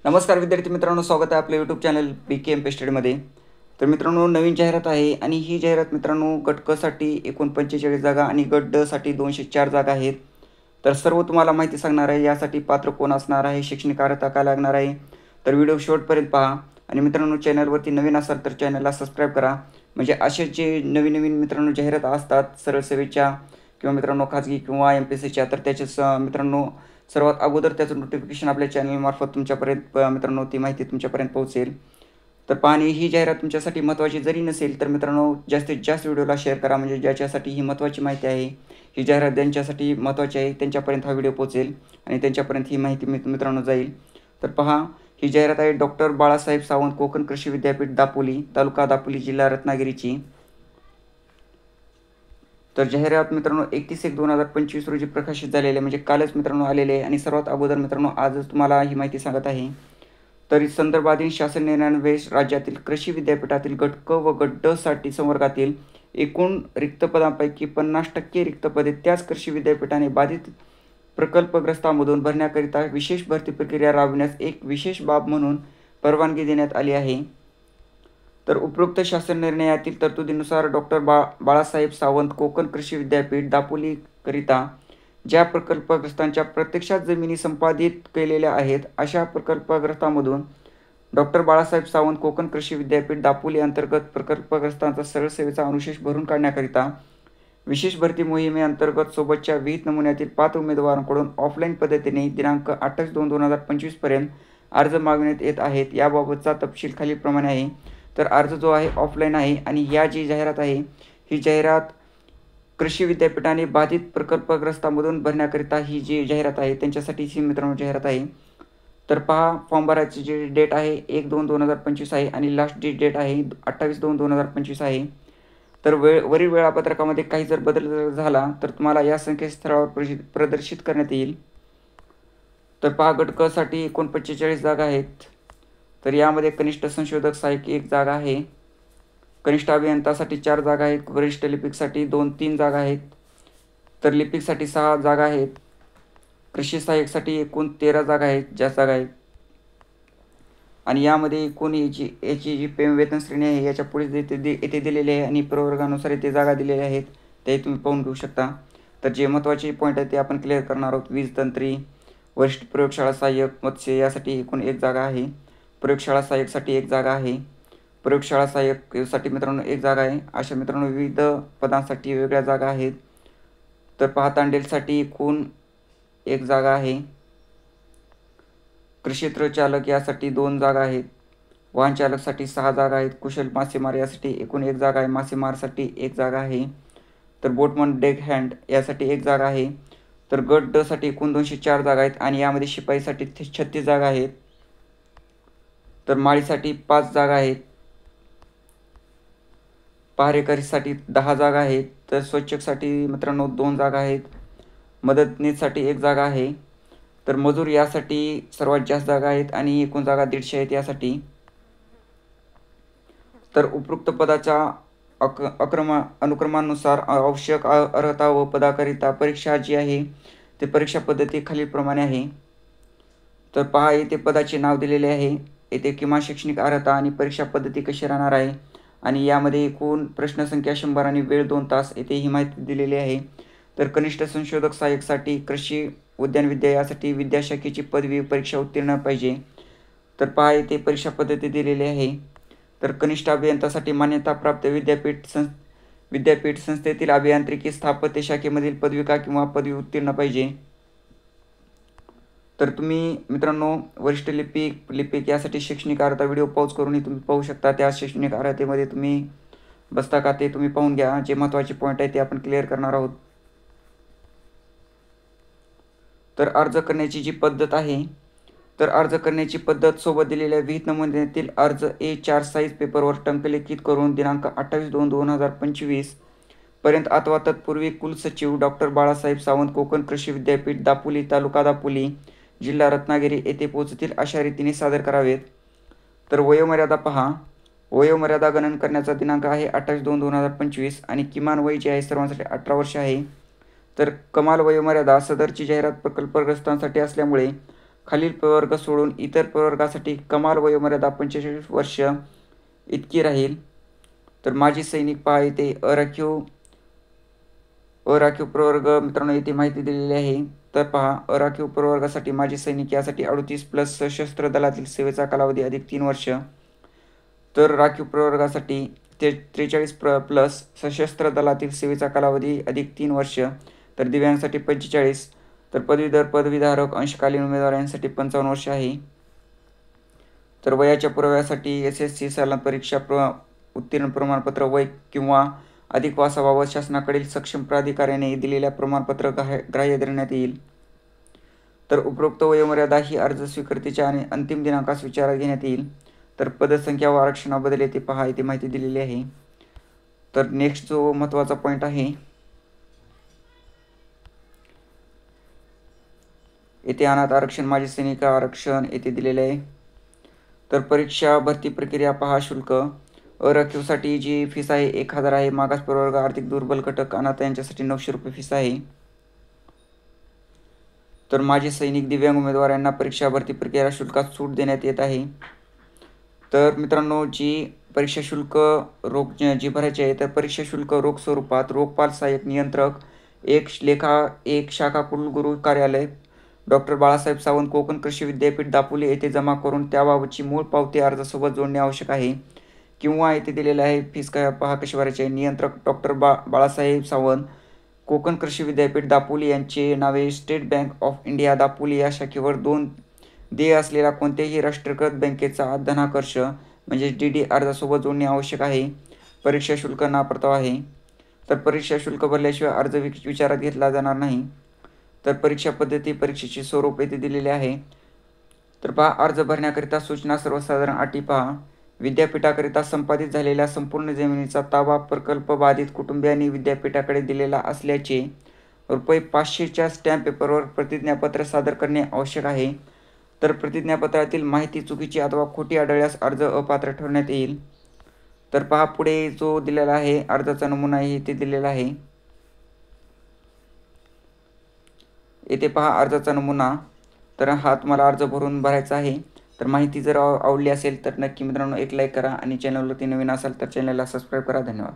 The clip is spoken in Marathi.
नमस्कार विद्यार्थी मित्रांनो, स्वागत आहे आपल्या यूट्यूब चॅनल BKM पेस्टेडमध्ये. तर मित्रांनो, नवीन जाहिरात आहे आणि ही जाहिरात मित्रांनो गट क साठी एकूण 45 जागा आणि गट ड साठी 204 जागा आहेत. तर सर्व तुम्हाला माहिती सांगणार आहे. यासाठी पात्र कोण असणार आहे, शैक्षणिक अर्हता काय लागणार आहे, तर व्हिडिओ शेवटपर्यंत पहा. आणि मित्रांनो, चॅनलवरती नवीन असाल तर चॅनलला सबस्क्राईब करा, म्हणजे असे जे नवीन नवीन मित्रांनो जाहिरात असतात सरळ सेवेच्या किंवा मित्रांनो खाजगी किंवा MPSCच्या, तर त्याचेच मित्रांनो सर्वात अगोदर त्याचं नोटिफिकेशन आपल्या चॅनलमार्फत तुमच्यापर्यंत मित्रांनो ती माहिती तुमच्यापर्यंत पोहोचेल. तर पाहणे ही जाहिरात तुमच्यासाठी महत्त्वाची जरी नसेल तर मित्रांनो जास्तीत जास्त व्हिडिओला शेअर करा, म्हणजे ज्याच्यासाठी ही महत्त्वाची माहिती आहे, ही जाहिरात ज्यांच्यासाठी महत्त्वाची आहे त्यांच्यापर्यंत हा व्हिडिओ पोहोचेल आणि त्यांच्यापर्यंत ही माहिती मित्रांनो जाईल. तर पहा, ही जाहिरात आहे डॉक्टर बाळासाहेब सावंत कोकण कृषी विद्यापीठ दापोली, तालुका दापोली, जिल्हा रत्नागिरीची. तर जाहिरात मित्रांनो 31/1/2025 रोजी प्रकाशित झालेले, म्हणजे कालच मित्रांनो आलेले आहे. आणि सर्वात अगोदर मित्रांनो आजच तुम्हाला ही माहिती सांगत आहे. तर संदर्भाधीन शासन निर्णयान्वये राज्यातील कृषी विद्यापीठातील गट क व गट ड साठी संवर्गातील एकूण रिक्त पदांपैकी 50% रिक्त पदे त्याच कृषी विद्यापीठाने बाधित प्रकल्पग्रस्तांमधून भरण्याकरिता विशेष भरती प्रक्रिया राबविण्यास एक विशेष बाब म्हणून परवानगी देण्यात आली आहे. तर उपरोक्त शासन निर्णयातील तरतुदीनुसार डॉक्टर बाळासाहेब सावंत कोकण कृषी विद्यापीठ दापोलीकरिता ज्या प्रकल्पग्रस्तांच्या प्रत्यक्षात जमिनी संपादित केलेल्या आहेत अशा प्रकल्पग्रस्तांमधून डॉक्टर बाळासाहेब सावंत कोकण कृषी विद्यापीठ दापोली अंतर्गत प्रकल्पग्रस्तांचा सरळ सेवेचा अनुशेष भरून काढण्याकरिता विशेष भरती मोहिमेअंतर्गत सोबतच्या विहित नमुन्यातील 5 उमेदवारांकडून ऑफलाईन पद्धतीने दिनांक 28/2/2025 पर्यंत अर्ज मागवण्यात येत आहेत. याबाबतचा तपशील खालीलप्रमाणे आहे. तर अर्ज जो आहे ऑफलाईन आहे आणि ह्या जी जाहिरात आहे ही जाहिरात कृषी विद्यापीठाने बाधित प्रकल्पग्रस्तांमधून भरण्याकरिता ही जी जाहिरात आहे त्यांच्यासाठी ही मित्रांनो जाहिरात आहे. तर पहा, फॉर्म भरायची जी डेट आहे 1/2/2025 आहे आणि लास्ट जी डेट आहे 28/2/2025 आहे. तर वरील वेळापत्रकामध्ये काही जर बदल झाला तर तुम्हाला या संकेतस्थळावर प्रदर्शित करण्यात येईल. तर पहा, गट क साठी एकूण 45 जागा आहेत. तर यामध्ये कनिष्ठ संशोधक सहाय्यक 1 जागा आहे, कनिष्ठ अभियंतासाठी 4 जागा आहेत, वरिष्ठ लिपिकसाठी 2-3 जागा आहेत, तर लिपिकसाठी 6 जागा आहेत, कृषी सहाय्यकसाठी एकूण 13 जागा आहेत, ज्या जागा आहेत. आणि यामध्ये एकूण याची जी वेतन श्रेणी आहे याच्या पुढे येथे दिलेले आहे आणि प्रवर्गानुसार येथे जागा दिलेल्या आहेत, ते तुम्ही पाहून घेऊ शकता. तर जे महत्त्वाचे पॉईंट आहेत ते आपण क्लिअर करणार आहोत. वीज तंत्री, वरिष्ठ प्रयोगशाळा सहाय्यक, मत्स्य यासाठी एकूण 1 जागा आहे, प्रयोगशाळा सहाय्यकसाठी 1 जागा आहे, प्रयोगशाळा सहाय्यकसाठी मित्रांनो 1 जागा आहे. अशा मित्रांनो विविध पदांसाठी वेगळ्या जागा आहेत. तर पहा, तांडेलसाठी एकूण 1 जागा आहे, कृषी चालक यासाठी 2 जागा आहेत, वाहन चालकसाठी 6 जागा आहेत, कुशल मासेमार यासाठी एकूण 1 जागा आहे, मासेमारसाठी 1 जागा आहे, तर बोटमन डेक हँड यासाठी 1 जागा आहे. तर गट ड साठी एकूण 204 जागा आहेत आणि यामध्ये शिपाईसाठी 36 जागा आहेत, तर माळीसाठी 5 जागा आहेत, पहारेकरीसाठी 10 जागा आहेत, तर स्वच्छकसाठी मित्रांनो 2 जागा आहेत, मदतनीससाठी 1 जागा आहे, तर मजूर यासाठी सर्वात जास्त जागा आहेत आणि एकूण जागा 150 आहेत यासाठी. तर उपरोक्त पदाच्या अनुक्रमानुसार आवश्यक अर्हता व पदाकरिता परीक्षा जी आहे ते परीक्षा पद्धती खालीलप्रमाणे आहे. तर पहा, येथे पदाचे नाव दिलेले आहे, येथे किमान शैक्षणिक अर्हता आणि परीक्षा पद्धती कशी राहणार आहे आणि यामध्ये एकूण प्रश्नसंख्या 100 आणि वेळ 2 तास येथे ही माहिती दिलेली आहे. तर कनिष्ठ संशोधक सहाय्यकसाठी कृषी उद्यानविद्या यासाठी विद्याशाखेची पदवी परीक्षा उत्तीर्ण पाहिजे. तर पहा, येथे परीक्षा पद्धती दिलेली आहे. तर कनिष्ठ अभियंतासाठी मान्यताप्राप्त विद्यापीठ संस्थेतील अभियांत्रिकी स्थापत्य शाखेमधील पदविका किंवा पदवी उत्तीर्ण पाहिजे. तर तुम्ही मित्रांनो वरिष्ठ लिपिक यासाठी शैक्षणिक अर्हता व्हिडिओ पॉज करूनही तुम्ही पाहू शकता. त्या शैक्षणिक अर्हतेमध्ये तुम्ही बसता का ते तुम्ही पाहून घ्या. जे महत्त्वाचे पॉईंट आहे ते आपण क्लिअर करणार आहोत. तर अर्ज करण्याची जी पद्धत आहे, तर अर्ज करण्याची पद्धत सोबत दिलेल्या विहित नमुन्यातील अर्ज A4 साईज पेपरवर टंकलिखित करून दिनांक 28/2/2025 पर्यंत अथवा तत्पूर्वी कुलसचिव डॉक्टर बाळासाहेब सावंत कोकण कृषी विद्यापीठ दापोली, तालुका दापोली, जिल्हा रत्नागिरी येथे पोहोचतील अशा रीतीने सादर करावेत. तर वयोमर्यादा पहा, वयोमर्यादा गणन करण्याचा दिनांक आहे 28/2/2025 आणि किमान वय जे आहे सर्वांसाठी 18 वर्ष आहे. तर कमाल वयोमर्यादा सदरची जाहिरात प्रकल्पग्रस्तांसाठी असल्यामुळे खालील प्रवर्ग सोडून इतर प्रवर्गासाठी कमाल वयोमर्यादा 45 वर्ष इतकी राहील. तर माजी सैनिक पहा इथे अराखीव प्रवर्ग मित्रांनो इथे माहिती दिलेली आहे. तर पहा अराखीव प्रवर्गासाठी माजी सैनिक यासाठी 38+ सशस्त्र दलातील सेवेचा कालावधी अधिक 3 वर्ष. तर राखीव प्रवर्गासाठी 43+ सशस्त्र दलातील सेवेचा कालावधी अधिक 3 वर्ष. तर दिव्यांसाठी 45. तर पदवीधर पदवीधारक अंशकालीन उमेदवार यांसाठी 55 वर्ष आहे. तर वयाच्या पुराव्यासाठी SSC सालांत परीक्षा उत्तीर्ण प्रमाणपत्र वय किंवा अधिक वासाबाबत शासनाकडील सक्षम प्राधिकाऱ्याने दिलेल्या प्रमाणपत्र ग्राह्य धरण्यात येईल. तर उपरोक्त वयोमर्यादा ही अर्ज स्वीकृतीच्या आणि अंतिम दिनांकास विचारात घेण्यात येईल. तर पदसंख्या व आरक्षणाबद्दल येथे पहा इथे माहिती दिलेली आहे. तर नेक्स्ट जो महत्त्वाचा पॉईंट आहे येथे अनाथ आरक्षण माजी सैनिक आरक्षण येथे दिलेले आहे. तर परीक्षा भरती प्रक्रिया पहा. शुल्क अराखीवसाठी जी फीस आहे 1000 आहे. मागास प्रवर्ग आर्थिक दुर्बल घटक अनाथ यांच्यासाठी 900 रुपये फीस आहे. तर माजी सैनिक दिव्यांग उमेदवार यांना परीक्षा भरती प्रक्रिया शुल्कात सूट देण्यात येत आहे. तर मित्रांनो जी परीक्षा शुल्क रोख जी भरायची आहे तर परीक्षा शुल्क रोख स्वरूपात रोखपाल सहाय्यक नियंत्रक एक शाखा कुलगुरू कार्यालय डॉक्टर बाळासाहेब सावंत कोकण कृषी विद्यापीठ दापोली येथे जमा करून त्याबाबतची मूळ पावती अर्जासोबत जोडणे आवश्यक आहे. किंवा येथे दिलेले आहे फीस काय पहा कशी भरायची आहे. नियंत्रक डॉक्टर बाळासाहेब सावंत कोकण कृषी विद्यापीठ दापोली यांचे नावे state bank of India Dapoli या शाखेवर 2 देय असलेला कोणत्याही राष्ट्रीयकृत बँकेचा धनाकर्ष म्हणजे DD अर्जासोबत जोडणे आवश्यक आहे. परीक्षा शुल्क ना परतावा आहे. तर परीक्षा शुल्क भरल्याशिवाय अर्ज विचारात घेतला जाणार नाही. तर परीक्षा पद्धती परीक्षेचे स्वरूप येथे दिलेले आहे. तर पहा अर्ज भरण्याकरिता सूचना सर्वसाधारण अटी पहा. विद्यापीठाकरिता संपादित झालेल्या संपूर्ण जमिनीचा ताबा प्रकल्प बाधित कुटुंबियांनी विद्यापीठाकडे दिलेला असल्याचे ₹500च्या स्टॅम्प पेपरवर प्रतिज्ञापत्र सादर करणे आवश्यक आहे. तर प्रतिज्ञापत्रातील माहिती चुकीची अथवा खोटी आढळल्यास अर्ज अपात्र ठरवण्यात येईल. तर पहा पुढे जो दिलेला आहे अर्जाचा नमुना आहे इथे दिलेला आहे. येथे पहा अर्जाचा नमुना. तर हा तुम्हाला अर्ज भरून भरायचा आहे. तर माहिती जर आवडली असेल तर नक्की मित्रांनो एक लाईक करा आणि चॅनलवरती नवीन असाल तर चॅनलला सबस्क्राईब करा. धन्यवाद.